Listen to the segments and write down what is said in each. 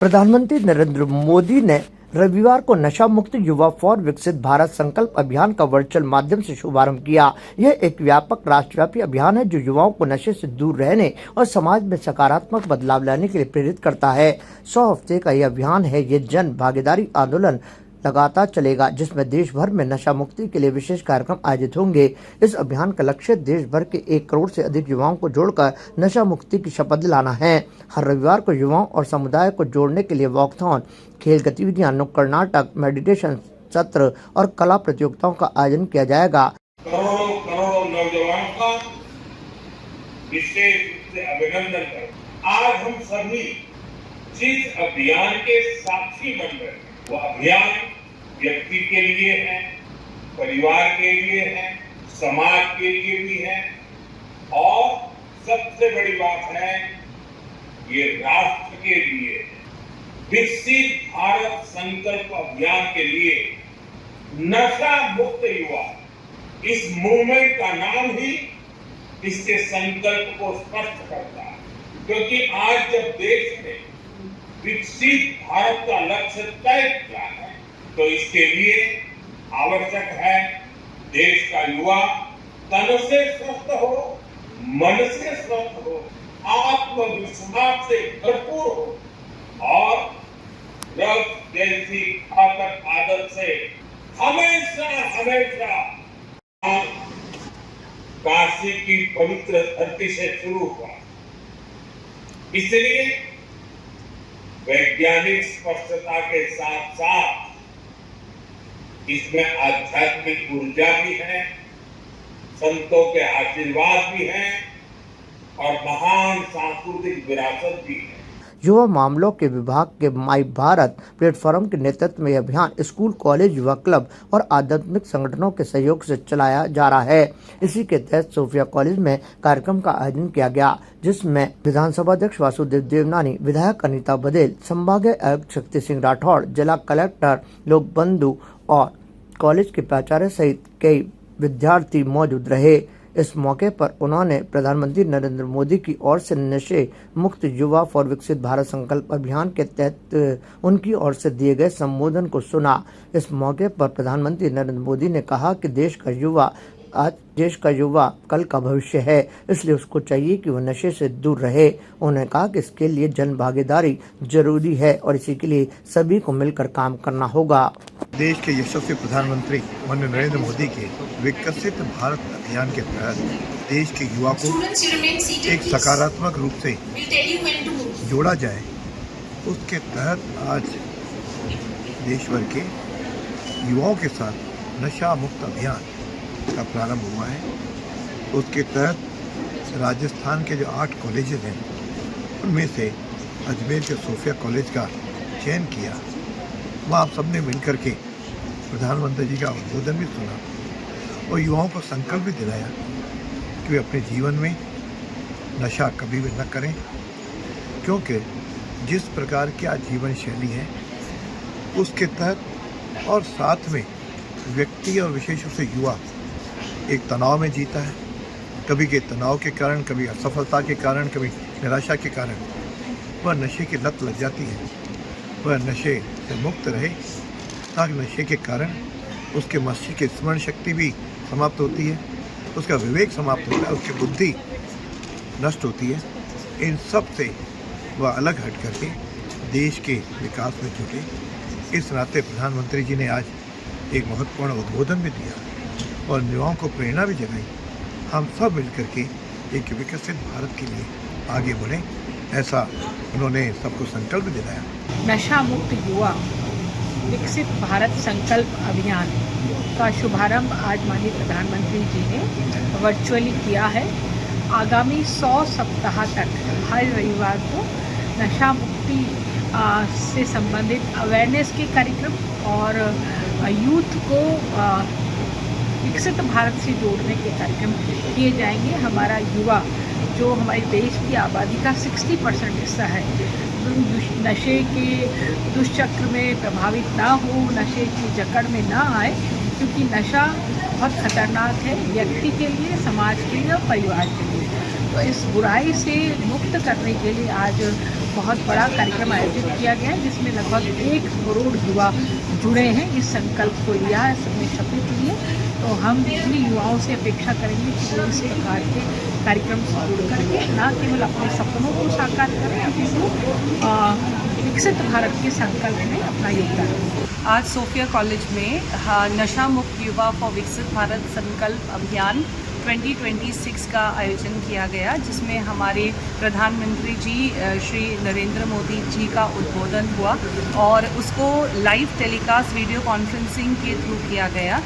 प्रधानमंत्री नरेंद्र मोदी ने रविवार को नशा मुक्त युवा फॉर विकसित भारत संकल्प अभियान का वर्चुअल माध्यम से शुभारंभ किया। यह एक व्यापक राष्ट्रव्यापी अभियान है जो युवाओं को नशे से दूर रहने और समाज में सकारात्मक बदलाव लाने के लिए प्रेरित करता है। 100 हफ्ते का यह अभियान है। ये जन भागीदारी आंदोलन लगातार चलेगा, जिसमें देश भर में नशा मुक्ति के लिए विशेष कार्यक्रम आयोजित होंगे। इस अभियान का लक्ष्य देश भर के 1 करोड़ से अधिक युवाओं को जोड़कर नशा मुक्ति की शपथ दिलाना है। हर रविवार को युवाओं और समुदाय को जोड़ने के लिए वॉकथॉन, खेल गतिविधियां, नुक्कड़ नाटक, मेडिटेशन सत्र और कला प्रतियोगिताओं का आयोजन किया जाएगा। करोड़ों नौजवानों का विशेष रूप से अभिनंदन करता हूं। आज हम सभी जिस अभियान के साक्षी बन रहे हैं, वो अभियान व्यक्ति के लिए है, परिवार के लिए है, समाज के लिए भी है और सबसे बड़ी बात है, ये राष्ट्र के लिए है। विकसित भारत संकल्प अभियान के लिए नशा मुक्त युवा, इस मूवमेंट का नाम ही इसके संकल्प को स्पष्ट करता है। क्योंकि आज जब देश ने विकसित भारत का लक्ष्य तय किया है, तो इसके लिए आवश्यक है देश का युवा तन से स्वस्थ हो, मन से स्वस्थ हो, आत्मविश्वास से भरपूर हो और ड्रग्स जैसी घातक आदत से हमेशा काशी की पवित्र धरती से शुरू हुआ। इसलिए वैज्ञानिक स्पष्टता के साथ साथ इसमें आध्यात्मिक ऊर्जा भी है, संतों के आशीर्वाद भी हैं और महान सांस्कृतिक विरासत भी है। युवा मामलों के विभाग के माई भारत प्लेटफॉर्म के नेतृत्व में यह अभियान स्कूल, कॉलेज, युवा क्लब और आध्यात्मिक संगठनों के सहयोग से चलाया जा रहा है। इसी के तहत सोफिया कॉलेज में कार्यक्रम का आयोजन किया गया, जिसमें विधानसभा अध्यक्ष वासुदेव देवनानी, विधायक अनीता बघेल, संभागीय आयुक्त शक्ति सिंह राठौड़, जिला कलेक्टर लोक बंधु और कॉलेज के प्राचार्य सहित कई विद्यार्थी मौजूद रहे। इस मौके पर उन्होंने प्रधानमंत्री नरेंद्र मोदी की ओर से नशे मुक्त युवा फॉर विकसित भारत संकल्प अभियान के तहत उनकी ओर से दिए गए संबोधन को सुना। इस मौके पर प्रधानमंत्री नरेंद्र मोदी ने कहा कि देश का युवा कल का भविष्य है, इसलिए उसको चाहिए कि वह नशे से दूर रहे। उन्होंने कहा कि इसके लिए जन भागीदारी जरूरी है और इसी के लिए सभी को मिलकर काम करना होगा। देश के यशस्वी प्रधानमंत्री माननीय नरेंद्र मोदी के विकसित भारत अभियान के तहत देश के युवा को एक सकारात्मक रूप से जोड़ा जाए, उसके तहत आज देश भर के युवाओं के साथ नशा मुक्त अभियान का प्रारंभ हुआ है। उसके तहत राजस्थान के जो 8 कॉलेजेस हैं, उनमें से अजमेर के सोफिया कॉलेज का चयन किया। वहाँ आप सबने मिलकर के प्रधानमंत्री जी का उद्बोधन भी सुना और युवाओं को संकल्प भी दिलाया कि वे अपने जीवन में नशा कभी भी न करें, क्योंकि जिस प्रकार की आज जीवन शैली है उसके तहत और साथ में व्यक्ति और विशेष रूप से युवा एक तनाव में जीता है। कभी के तनाव के कारण, कभी असफलता के कारण, कभी निराशा के कारण वह नशे की लत लग जाती है। वह नशे से मुक्त रहे ताकि नशे के कारण उसके मस्तिष्क की स्मरण शक्ति भी समाप्त होती है, उसका विवेक समाप्त होता है, उसकी बुद्धि नष्ट होती है। इन सब से वह अलग हट करके देश के विकास में जुटे। इस नाते प्रधानमंत्री जी ने आज एक महत्वपूर्ण उद्बोधन भी दिया और युवाओं को प्रेरणा भी जगाई। हम सब मिलकर के एक विकसित भारत के लिए आगे बढ़ें, ऐसा उन्होंने सबको संकल्प दिलाया। नशा मुक्त युवा विकसित भारत संकल्प अभियान का शुभारंभ आज माननीय प्रधानमंत्री जी ने वर्चुअली किया है। आगामी 100 सप्ताह तक हर रविवार को नशा मुक्ति से संबंधित अवेयरनेस के कार्यक्रम और यूथ को विकसित भारत से जोड़ने के कार्यक्रम किए जाएंगे। हमारा युवा जो हमारे देश की आबादी का 60% हिस्सा है, नशे के दुष्चक्र में प्रभावित ना हो, नशे की जकड़ में ना आए, क्योंकि नशा बहुत खतरनाक है व्यक्ति के लिए, समाज के लिए और परिवार के लिए। तो इस बुराई से मुक्त करने के लिए आज बहुत बड़ा कार्यक्रम आयोजित किया गया है जिसमें लगभग 1 करोड़ युवा जुड़े हैं। इस संकल्प को लिया है, सबने शपथ ली है। तो हम सभी युवाओं से अपेक्षा करेंगे कि वो इस प्रकार के कार्यक्रम से जुड़ करके न केवल अपने सपनों को साकार करें अपितु विकसित भारत के संकल्प में अपना योगदान दें। आज सोफिया कॉलेज में नशा मुक्त युवा फॉर विकसित भारत संकल्प अभियान 2026 का आयोजन किया गया, जिसमें हमारे प्रधानमंत्री जी श्री नरेंद्र मोदी जी का उद्बोधन हुआ और उसको लाइव टेलीकास्ट वीडियो कॉन्फ्रेंसिंग के थ्रू किया गया।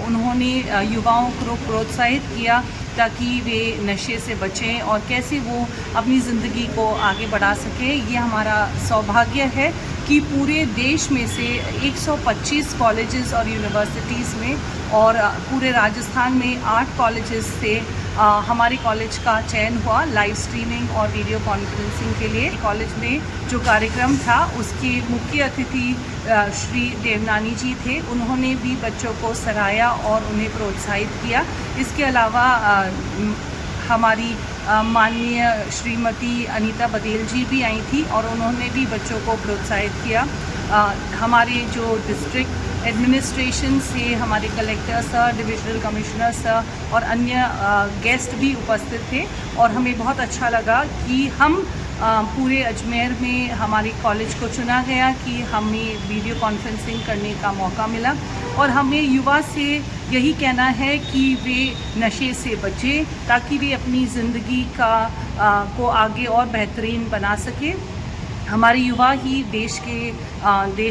उन्होंने युवाओं को प्रोत्साहित किया ताकि वे नशे से बचें और कैसे वो अपनी ज़िंदगी को आगे बढ़ा सकें। ये हमारा सौभाग्य है कि पूरे देश में से 125 कॉलेजेस और यूनिवर्सिटीज़ में और पूरे राजस्थान में 8 कॉलेजेस से हमारे कॉलेज का चयन हुआ लाइव स्ट्रीमिंग और वीडियो कॉन्फ्रेंसिंग के लिए। कॉलेज में जो कार्यक्रम था उसके मुख्य अतिथि श्री देवनानी जी थे। उन्होंने भी बच्चों को सराहा और उन्हें प्रोत्साहित किया। इसके अलावा हमारी माननीय श्रीमती अनीता बदेल जी भी आई थी और उन्होंने भी बच्चों को प्रोत्साहित किया। हमारे जो डिस्ट्रिक्ट एडमिनिस्ट्रेशन से हमारे collector sir, divisional commissioner sir और अन्य गेस्ट भी उपस्थित थे और हमें बहुत अच्छा लगा कि हम पूरे अजमेर में हमारे कॉलेज को चुना गया कि हमें वीडियो कॉन्फ्रेंसिंग करने का मौका मिला और हमें युवा से यही कहना है कि वे नशे से बचें ताकि वे अपनी ज़िंदगी को आगे और बेहतरीन बना सके। हमारे युवा ही देश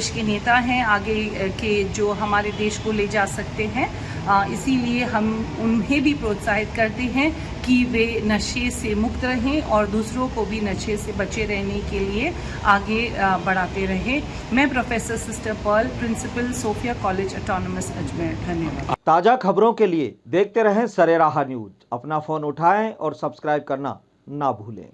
के नेता हैं, आगे के जो हमारे देश को ले जा सकते हैं। इसीलिए हम उन्हें भी प्रोत्साहित करते हैं कि वे नशे से मुक्त रहें और दूसरों को भी नशे से बचे रहने के लिए आगे बढ़ाते रहें। मैं professor sister Pearl, principal Sophia college autonomous Ajmer. धन्यवाद। ताज़ा खबरों के लिए देखते रहें सरेराह न्यूज़। अपना फ़ोन उठाएं और सब्सक्राइब करना ना भूलें।